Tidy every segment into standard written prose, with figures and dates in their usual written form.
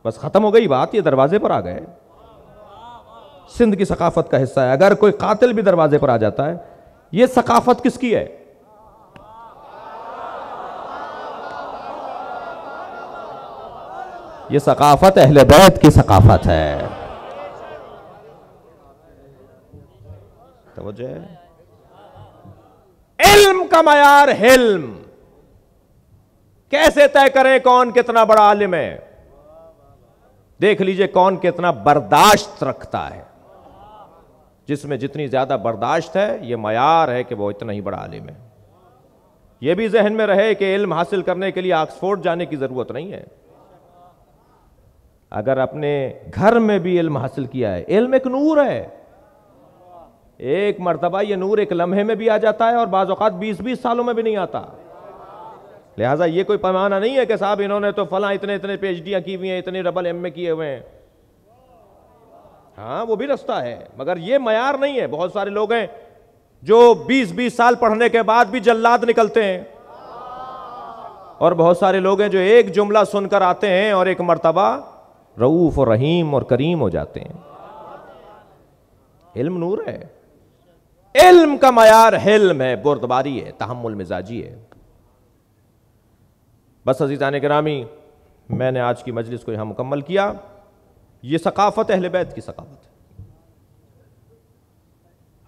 بس ختم ہو گئی بات, یہ دروازے پر آ گئے. سندھ کی ثقافت کا حصہ ہے. اگر کوئی قاتل بھی دروازے پر آ جاتا ہے, یہ ثقافت کس کی ہے؟ یہ ثقافت اہل بیت کی ثقافت ہے. توجہ ہے. علم کا معیار حلم. کیسے طے کریں کون کتنا بڑا عالم ہے؟ دیکھ لیجئے کون کتنا برداشت رکھتا ہے. جس میں جتنی زیادہ برداشت ہے, یہ معیار ہے کہ وہ اتنا ہی بڑا عالم ہے. یہ بھی ذہن میں رہے کہ علم حاصل کرنے کے لیے آکسفورڈ جانے کی ضرورت نہیں ہے. اگر اپنے گھر میں بھی علم حاصل کیا ہے, علم ایک نور ہے. ایک مرتبہ یہ نور ایک لمحے میں بھی آ جاتا ہے اور بعض اوقات 20-20 سالوں میں بھی نہیں آتا. لہٰذا یہ کوئی پیمانہ نہیں ہے کہ صاحب انہوں نے تو فلاں اتنے پی ایچ ڈیاں کی ہوئی ہیں, اتنے ڈبل ایم اے کیے ہوئے ہیں. ہاں وہ بھی رستہ ہے, مگر یہ معیار نہیں ہے. بہت سارے لوگ ہیں جو 20-20 سال پڑھنے کے بعد بھی جلاد نکلتے ہیں, اور بہت سارے لوگ ہیں جو ایک جملہ سن کر آتے ہیں اور ایک مرتبہ رؤوف اور رحیم اور کریم ہو جاتے ہیں. علم نور ہے. علم کا معیار حلم ہے, بردباری ہے, تحمل مزاجی ہے. بس عزیزان گرامی, میں نے آج کی مجلس کو یہاں مکمل کیا. یہ ثقافت اہل بیت کی ثقافت ہے.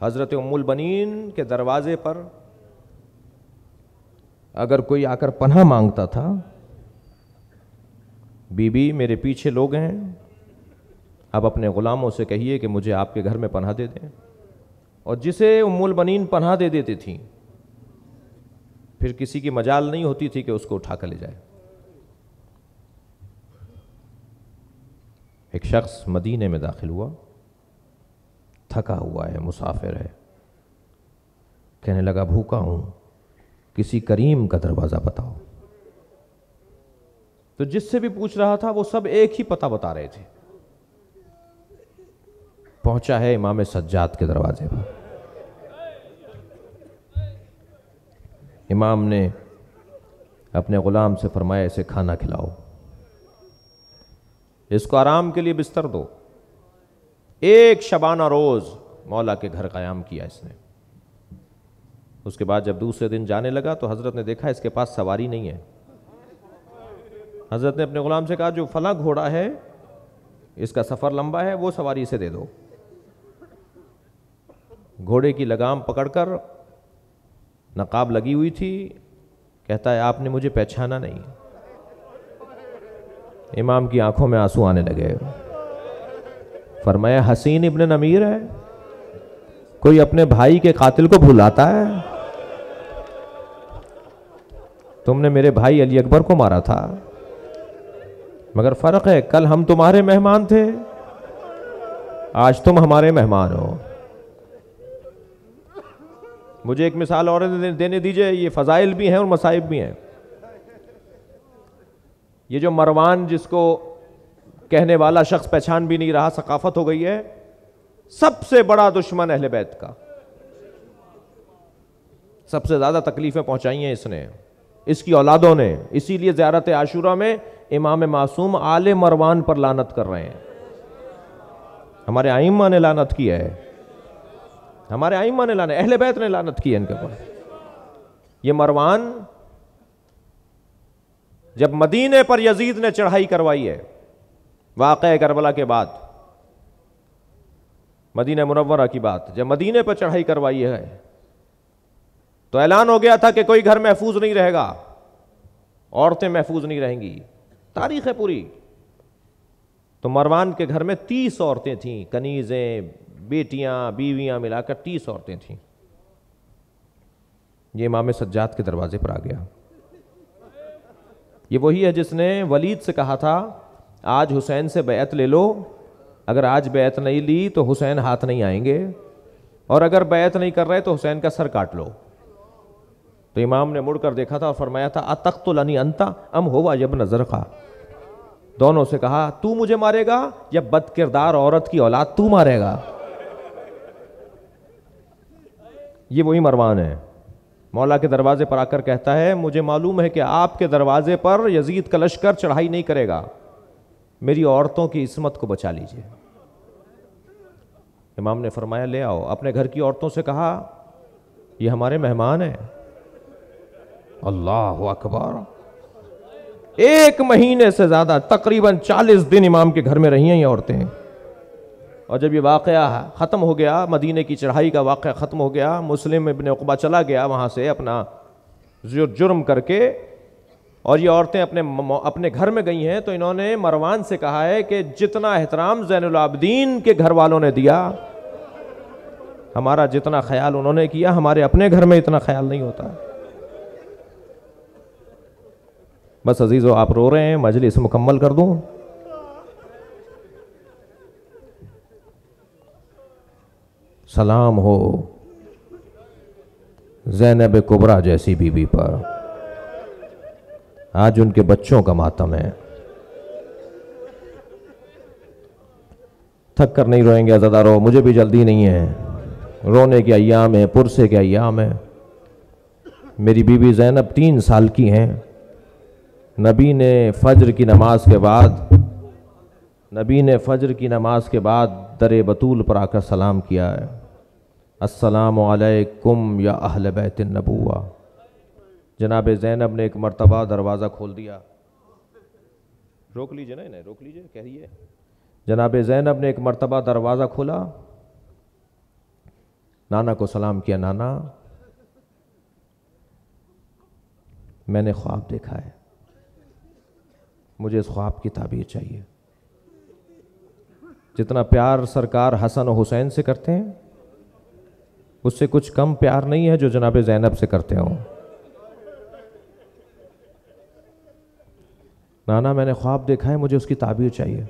حضرت ام البنین کے دروازے پر اگر کوئی آ کر پناہ مانگتا تھا, بی بی میرے پیچھے لوگ ہیں, اب اپنے غلاموں سے کہیے کہ مجھے آپ کے گھر میں پناہ دے دیں. اور جسے ام البنین پناہ دے دیتی تھی, پھر کسی کی مجال نہیں ہوتی تھی کہ اس کو اٹھا کر لے جائے. ایک شخص مدینے میں داخل ہوا, تھکا ہوا ہے, مسافر ہے, کہنے لگا بھوکا ہوں, کسی کریم کا دروازہ بتاؤ. تو جس سے بھی پوچھ رہا تھا وہ سب ایک ہی پتہ بتا رہے تھے. پہنچا ہے امام سجاد کے دروازے پر. امام نے اپنے غلام سے فرمایا اسے کھانا کھلاؤ, اس کو آرام کے لیے بستر دو. ایک شبانہ روز مولا کے گھر قیام کیا اس نے. اس کے بعد جب دوسرے دن جانے لگا تو حضرت نے دیکھا اس کے پاس سواری نہیں ہے. حضرت نے اپنے غلام سے کہا جو فلاں گھوڑا ہے اس کا سفر لمبا ہے, وہ سواری اسے دے دو. گھوڑے کی لگام پکڑ کر, نقاب لگی ہوئی تھی, کہتا ہے آپ نے مجھے پہچانا نہیں. امام کی آنکھوں میں آنسو آنے لگے. فرمایا حسین ابن نمیر ہے, کوئی اپنے بھائی کے قاتل کو بھلاتا ہے؟ تم نے میرے بھائی علی اکبر کو مارا تھا, مگر فرق ہے کل ہم تمہارے مہمان تھے, آج تم ہمارے مہمان ہو. مجھے ایک مثال اور دینے دیجئے, یہ فضائل بھی ہیں اور مصائب بھی ہیں. یہ جو مروان جس کو کہنے والا شخص پہچان بھی نہیں رہا, ثقافت ہو گئی ہے, سب سے بڑا دشمن اہل بیت کا. سب سے زیادہ تکلیفیں پہنچائی ہیں اس نے, اس کی اولادوں نے. اسی لیے زیارت عاشورہ میں امام معصوم آل مروان پر لعنت کر رہے ہیں. ہمارے ائمہ نے لعنت کی ہے, ہمارے ائمہ نے لعنت, اہل بیت نے لعنت کی ہے ان کے اوپر. یہ مروان جب مدینے پر یزید نے چڑھائی کروائی ہے, واقعہ کربلا کے بعد, مدینہ منورہ کی بات, جب مدینے پر چڑھائی کروائی ہے تو اعلان ہو گیا تھا کہ کوئی گھر محفوظ نہیں رہے گا, عورتیں محفوظ نہیں رہیں گی. تاریخ ہے پوری. تو مروان کے گھر میں 30 عورتیں تھیں, کنیزیں, بیٹیاں, بیویاں ملا کر 30 عورتیں تھیں. یہ امام سجاد کے دروازے پر آ گیا. یہ وہی ہے جس نے ولید سے کہا تھا آج حسین سے بیعت لے لو, اگر آج بیعت نہیں لی تو حسین ہاتھ نہیں آئیں گے, اور اگر بیعت نہیں کر رہے تو حسین کا سر کاٹ لو. تو امام نے مڑ کر دیکھا تھا اور فرمایا تھا اتقتلنی انت ام ہوا یا ابن زرقہ. دونوں سے کہا تو مجھے مارے گا یا بد کردار عورت کی اولاد تو مارے گا. یہ وہی مروان ہے. مولا کے دروازے پر آ کر کہتا ہے مجھے معلوم ہے کہ آپ کے دروازے پر یزید کا لشکر چڑھائی نہیں کرے گا, میری عورتوں کی عصمت کو بچا لیجئے۔ امام نے فرمایا لے آؤ۔ اپنے گھر کی عورتوں سے کہا یہ ہمارے مہمان ہیں۔ اللہ اکبر، 1 مہینے سے زیادہ تقریباً 40 دن امام کے گھر میں رہی ہیں یہ عورتیں۔ اور جب یہ واقعہ ختم ہو گیا، مدینے کی چڑھائی کا واقعہ ختم ہو گیا، مسلم ابن عقبہ چلا گیا وہاں سے اپنا جرم کر کے، اور یہ عورتیں اپنے گھر میں گئی ہیں، تو انہوں نے مروان سے کہا ہے کہ جتنا احترام زین العابدین کے گھر والوں نے دیا، ہمارا جتنا خیال انہوں نے کیا، ہمارے اپنے گھر میں اتنا خیال نہیں ہوتا۔ بس عزیزو آپ رو رہے ہیں، مجلس مکمل کر دوں۔ سلام ہو زینب کبریٰ جیسی بی بی پر، آج ان کے بچوں کا ماتم ہے۔ تھک کر نہیں روئیں گے عزادارو، مجھے بھی جلدی نہیں ہے، رونے کے ایام ہیں، پرسے کے ایام ہیں۔ میری بی بی زینب 3 سال کی ہیں۔ نبی نے فجر کی نماز کے بعد در بطول پر آ کر سلام کیا ہے، السلام علیکم یا اہل بیت النبوہ۔ جناب زینب نے ایک مرتبہ دروازہ کھول دیا، روک لیجئے نا انہیں، روک لیجئے، کہہ رہی ہے۔ جناب زینب نے ایک مرتبہ دروازہ کھولا، نانا کو سلام کیا، نانا میں نے خواب دیکھا ہے، مجھے اس خواب کی تعبیر چاہیے۔ جتنا پیار سرکار حسن و حسین سے کرتے ہیں، اس سے کچھ کم پیار نہیں ہے جو جناب زینب سے کرتے ہوں۔ نانا میں نے خواب دیکھا ہے، مجھے اس کی تعبیر چاہیے۔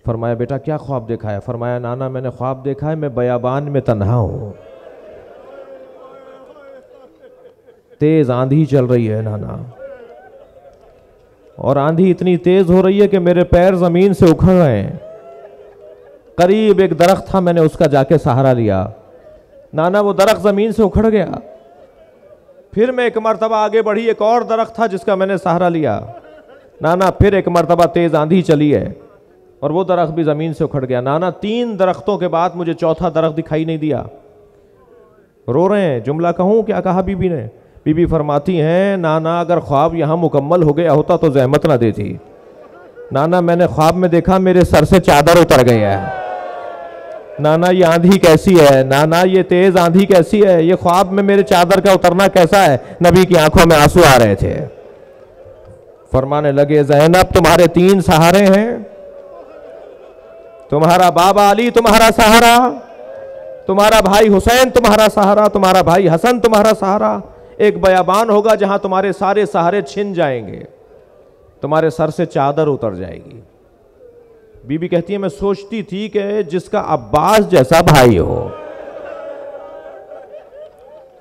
فرمایا بیٹا کیا خواب دیکھا ہے؟ فرمایا نانا میں نے خواب دیکھا ہے میں بیابان میں تنہا ہوں، تیز آندھی چل رہی ہے نانا، اور آندھی اتنی تیز ہو رہی ہے کہ میرے پیر زمین سے اکھڑ رہے ہیں۔ قریب ایک درخت تھا، میں نے اس کا جا کے سہارا لیا، نانا وہ درخت زمین سے اکھڑ گیا۔ پھر میں ایک مرتبہ آگے بڑھی، ایک اور درخت تھا جس کا میں نے سہارا لیا، نانا پھر ایک مرتبہ تیز آندھی چلی ہے اور وہ درخت بھی زمین سے اکھڑ گیا۔ نانا 3 درختوں کے بعد مجھے چوتھا درخت دکھائی نہیں دیا۔ رو رہے ہیں، جملہ کہوں کیا کہا بی بی نے؟ بی بی فرماتی ہیں نانا اگر خواب یہاں مکمل ہو گیا ہوتا تو زحمت نہ دیتی۔ نانا میں نے خواب میں دیکھا میرے سر سے چادر اتر گئی ہے۔ نانا یہ آندھی کیسی ہے؟ نانا یہ تیز آندھی کیسی ہے؟ یہ خواب میں میرے چادر کا اترنا کیسا ہے؟ نبی کی آنکھوں میں آنسو آ رہے تھے۔ فرمانے لگے زینب تمہارے 3 سہارے ہیں، تمہارا بابا علی تمہارا سہارا، تمہارا بھائی حسین تمہارا سہارا، تمہارا بھائی حسن تمہارا سہارا۔ ایک بیابان ہوگا جہاں تمہارے سارے سہارے چھن جائیں گے، تمہارے سر سے چادر اتر جائے گی۔ بی بی کہتی ہے میں سوچتی تھی کہ جس کا عباس جیسا بھائی ہو،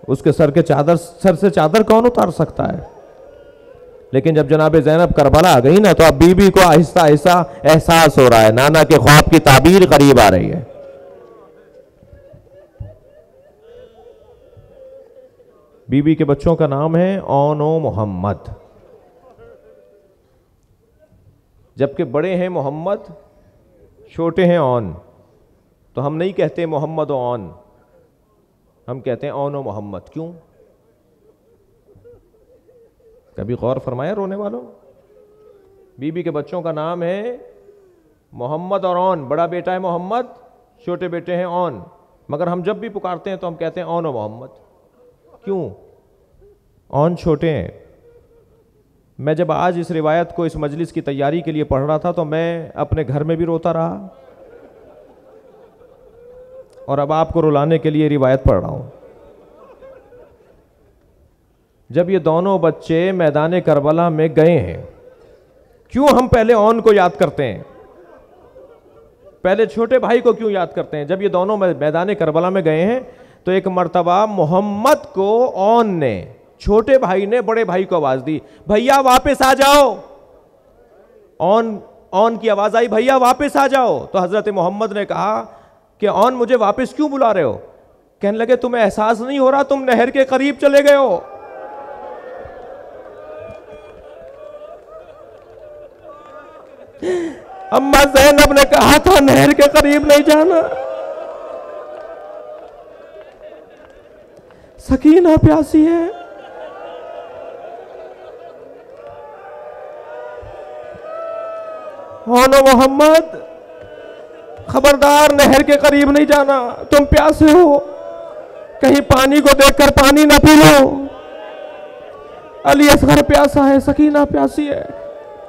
اس کے سر سے چادر کون اتار سکتا ہے؟ لیکن جب جناب زینب کربلا آ گئی نا تو اب بی بی کو آہستہ آہستہ احساس ہو رہا ہے، نانا کے خواب کی تعبیر قریب آ رہی ہے۔ بی بی کے بچوں کا نام ہے اون و محمد، جبکہ بڑے ہیں محمد، چھوٹے ہیں اون، تو ہم نہیں کہتے محمد و اون، ہم کہتے ہیں اون و محمد۔ کیوں؟ کبھی غور فرمایا رونے والوں؟ بی بی کے بچوں کا نام ہے محمد اور اون، بڑا بیٹا ہے محمد، چھوٹے بیٹے ہیں اون، مگر ہم جب بھی پکارتے ہیں تو ہم کہتے ہیں اون و محمد۔ کیوں؟ اون چھوٹے ہیں۔ میں جب آج اس روایت کو اس مجلس کی تیاری کے لیے پڑھ رہا تھا تو میں اپنے گھر میں بھی روتا رہا، اور اب آپ کو رلانے کے لیے روایت پڑھ رہا ہوں۔ جب یہ دونوں بچے میدان کربلا میں گئے ہیں، کیوں ہم پہلے اون کو یاد کرتے ہیں؟ پہلے چھوٹے بھائی کو کیوں یاد کرتے ہیں؟ جب یہ دونوں میدان کربلا میں گئے ہیں تو ایک مرتبہ محمد کو اون نے، چھوٹے بھائی نے بڑے بھائی کو آواز دی، بھیا واپس آ جاؤ۔ اون کی آواز آئی، بھیا واپس آ جاؤ۔ تو حضرت محمد نے کہا کہ اون مجھے واپس کیوں بلا رہے ہو؟ کہنے لگے تمہیں احساس نہیں ہو رہا تم نہر کے قریب چلے گئے ہو۔ اما زینب نے کہا تھا نہر کے قریب نہیں جانا، سکینہ پیاسی ہے. ہونو محمد خبردار نہر کے قریب نہیں جانا، تم پیاسے ہو، کہیں پانی کو دیکھ کر پانی نہ پی لو. علی اصغر پیاسا ہے، سکینہ پیاسی ہے،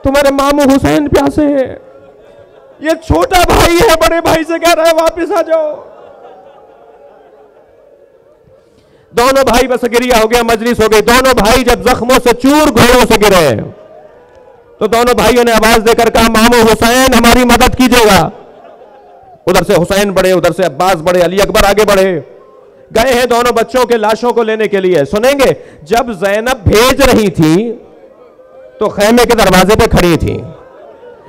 تمہارے ماموں حسین پیاسے ہیں. یہ چھوٹا بھائی ہے، بڑے بھائی سے کہہ رہا ہے واپس آ جاؤ. دونوں بھائی بس گریہ ہو گیا، مجلس ہو گئی. دونوں بھائی جب زخموں سے چور گھوڑوں سے گرے تو دونوں بھائیوں نے آواز دے کر کہا ماموں حسین ہماری مدد کیجیے گا. ادھر سے حسین بڑھے، ادھر سے عباس بڑھے، علی اکبر آگے بڑھے. گئے ہیں دونوں بچوں کے لاشوں کو لینے کے لیے. سنیں گے جب زینب بھیج رہی تھی تو خیمے کے دروازے پہ کھڑی تھی،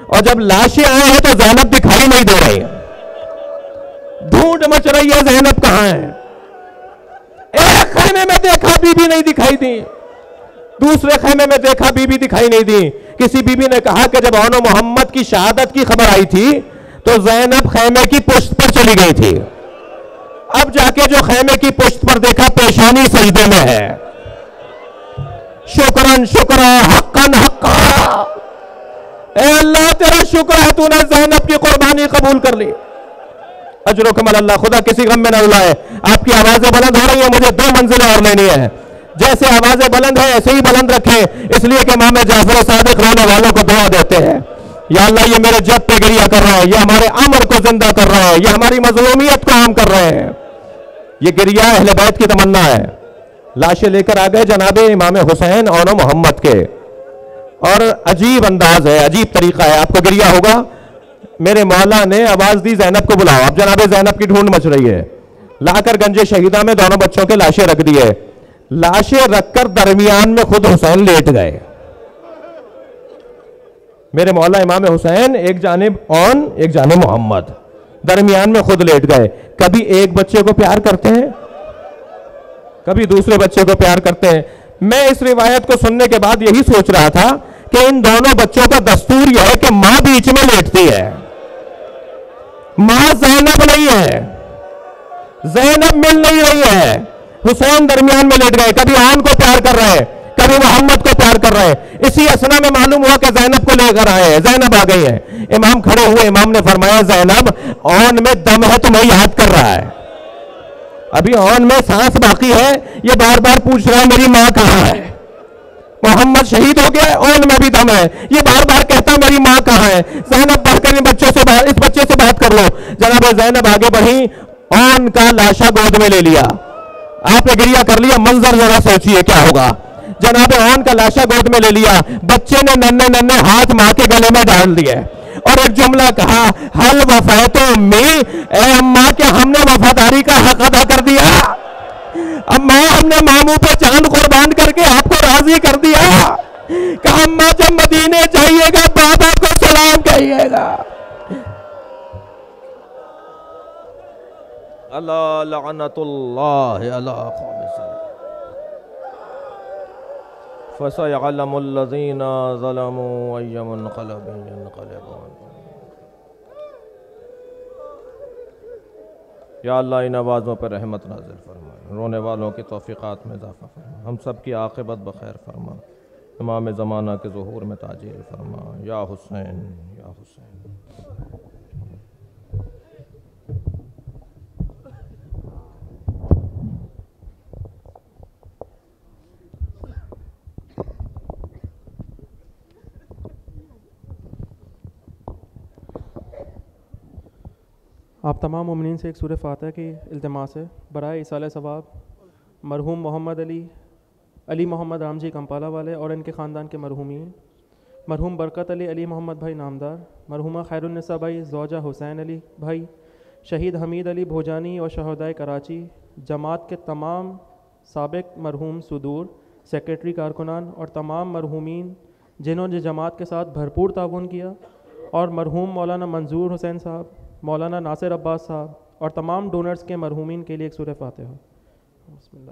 اور جب لاشیں آئے ہیں تو زینب دکھائی نہیں دے رہی. ڈھونڈ مچ رہی ہے زینب کہاں ہے. ایک خیمے میں دیکھا بی بی نہیں دکھائی دی، دوسرے خیمے میں دیکھا بی بی دکھائی نہیں دی. کسی بی بی نے کہا کہ جب ہونو محمد کی شہادت کی خبر آئی تھی تو زینب خیمے کی پشت پر چلی گئی تھی. اب جا کے جو خیمے کی پشت پر دیکھا پیشانی سجدے میں ہے. شکرن شکرا حقن حقا، اے اللہ تیرا شکر ہے تو نے زینب کی قربانی قبول کر لی. اجرکم اللہ. خدا کسی غم میں نہ رلائے. آپ کی آوازیں بلند ہو رہی ہیں، مجھے 2 منزلیں اور لینی ہے. جیسے آوازیں بلند ہیں ایسے ہی بلند رکھیں، اس لیے کہ امام جعفر صادق رونے والوں کو دعا دیتے ہیں. یا اللہ یہ میرے جب پہ گریہ کر رہا ہے، یہ ہمارے امر کو زندہ کر رہا ہے، یہ ہماری مظلومیت کو عام کر رہے ہیں. یہ گریہ اہل بیت کی تمنا ہے. لاشیں لے کر آ گئے جناب امام حسین اور محمد کے، اور عجیب انداز ہے، عجیب طریقہ ہے. آپ کو گریہ ہوگا. میرے مولا نے آواز دی زینب کو بلاؤ. اب جناب زینب کی ڈھونڈ مچ رہی ہے. لا کر گنج شہیدہ میں دونوں بچوں کے لاشیں رکھ دیے. لاشیں رکھ کر درمیان میں خود حسین لیٹ گئے. میرے مولا امام حسین ایک جانب اون ایک جانب محمد، درمیان میں خود لیٹ گئے. کبھی ایک بچے کو پیار کرتے ہیں، کبھی دوسرے بچے کو پیار کرتے ہیں. میں اس روایت کو سننے کے بعد یہی سوچ رہا تھا کہ ان دونوں بچوں کا دستور یہ ہے کہ ماں بیچ میں لیٹتی ہے. ماں زینب نہیں ہے، زینب مل نہیں رہی ہے، حسین درمیان میں لیٹ گئے. کبھی آن کو پیار کر رہے ہیں، کبھی محمد کو پیار کر رہے ہیں. اسی اسنا میں معلوم ہوا کہ زینب کو لے کر آئے ہیں. زینب آ گئی ہے. امام کھڑے ہوئے، امام نے فرمایا زینب آن میں دم ہے تمہیں یاد کر رہا ہے، ابھی آن میں سانس باقی ہے، یہ بار بار پوچھ رہا ہے میری ماں کہاں ہے. محمد شہید ہو گیا، آن میں بھی دم ہے، یہ بار بار کہتا میری ماں کہاں ہے. زینب بڑھ کر اس بچے سے بات کر لو. جناب زینب آگے بڑھی، آن کا لاشا گود میں لے لیا. آپ نے گریہ کر لیا، منظر ذرا سوچیے کیا ہوگا. جناب آن کا لاشا گود میں لے لیا. بچے نے ننھے ننھے ہاتھ ماں کے گلے میں ڈال دیے اور ایک جملہ کہا حل وفیت امی، اے اماں کیا ہم نے وفاداری کا حق ادا کر دیا؟ اماں ہم نے ماموں پہ جان قربان کر کے آپ کو راضی کر دیا. کہ اماں جب مدینے جائیے گا بابا کو سلام کہیے گا. اللہ لعنت اللہ علی قوم فسيعلم الذين ظلموا أي منقلب ينقلبون. یا اللہ ان آوازوں پر رحمت نازل فرما، رونے والوں کی توفیقات میں اضافہ فرما، ہم سب کی عاقبت بخیر فرما، امام زمانہ کے ظہور میں تعجیل فرما. یا حسین یا حسین. آپ تمام مومنین سے ایک سورہ فاتحہ کی التماس ہے برائے ایصال ثواب مرحوم محمد علی محمد رام جی کمپالہ والے اور ان کے خاندان کے مرحومین، مرحوم برکت علی محمد بھائی نامدار، مرحومہ خیر النساء بھائی زوجہ حسین علی بھائی، شہید حمید علی بھوجانی اور شہدائے کراچی، جماعت کے تمام سابق مرحوم صدور، سیکریٹری کارکنان اور تمام مرحومین جنہوں نے جماعت کے ساتھ بھرپور تعاون کیا، اور مرحوم مولانا منظور حسین صاحب، مولانا ناصر عباس صاحب اور تمام ڈونرز کے مرحومین کے لیے ایک سورہ فاتحہ. بسم اللہ.